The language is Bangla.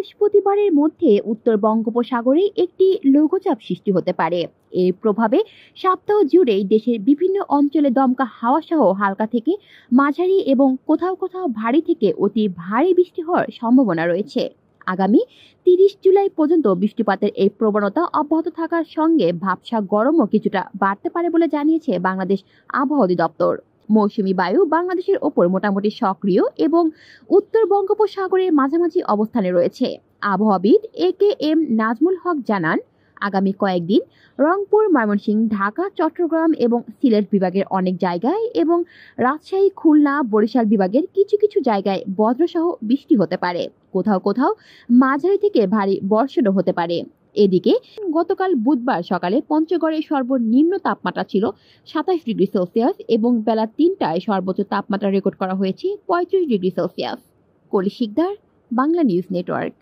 বৃহস্পতিবারের মধ্যে উত্তর বঙ্গোপসাগরে একটি লঘুচাপ সৃষ্টি হতে পারে। এর প্রভাবে সপ্তাহ জুড়েই দেশের বিভিন্ন অঞ্চলে দমকা হাওয়া সহ হালকা থেকে মাঝারি এবং কোথাও কোথাও ভারী থেকে অতি ভারী বৃষ্টি হওয়ার সম্ভাবনা রয়েছে। আগামী ৩০ জুলাই পর্যন্ত বৃষ্টিপাতের এই প্রবণতা অব্যাহত থাকার সঙ্গে ভাবসা গরমও কিছুটা বাড়তে পারে বলে জানিয়েছে বাংলাদেশ আবহাওয়া অধিদপ্তর। মৌসুমী বায়ু বাংলাদেশের ওপর মোটামুটি সক্রিয় এবং উত্তর বঙ্গোপসাগরের মাঝামাঝি অবস্থানে রয়েছে। আবহাওয়াবিদ AKM নাজমুল হক জানান, আগামী কয়েকদিন রংপুর, ময়মনসিংহ, ঢাকা, চট্টগ্রাম এবং সিলেট বিভাগের অনেক জায়গায় এবং রাজশাহী, খুলনা, বরিশাল বিভাগের কিছু কিছু জায়গায় বজ্রসহ বৃষ্টি হতে পারে। কোথাও কোথাও মাঝারি থেকে ভারী বর্ষণও হতে পারে। এদিকে গতকাল বুধবার সকালে পঞ্চগড়ের সর্বনিম্ন তাপমাত্রা ছিল ২৭ ডিগ্রি সেলসিয়াস এবং বেলা ৩টায় সর্বোচ্চ তাপমাত্রা রেকর্ড করা হয়েছে ৩৫ ডিগ্রি সেলসিয়াস। কলি শিকদার, বাংলা নিউজ নেটওয়ার্ক।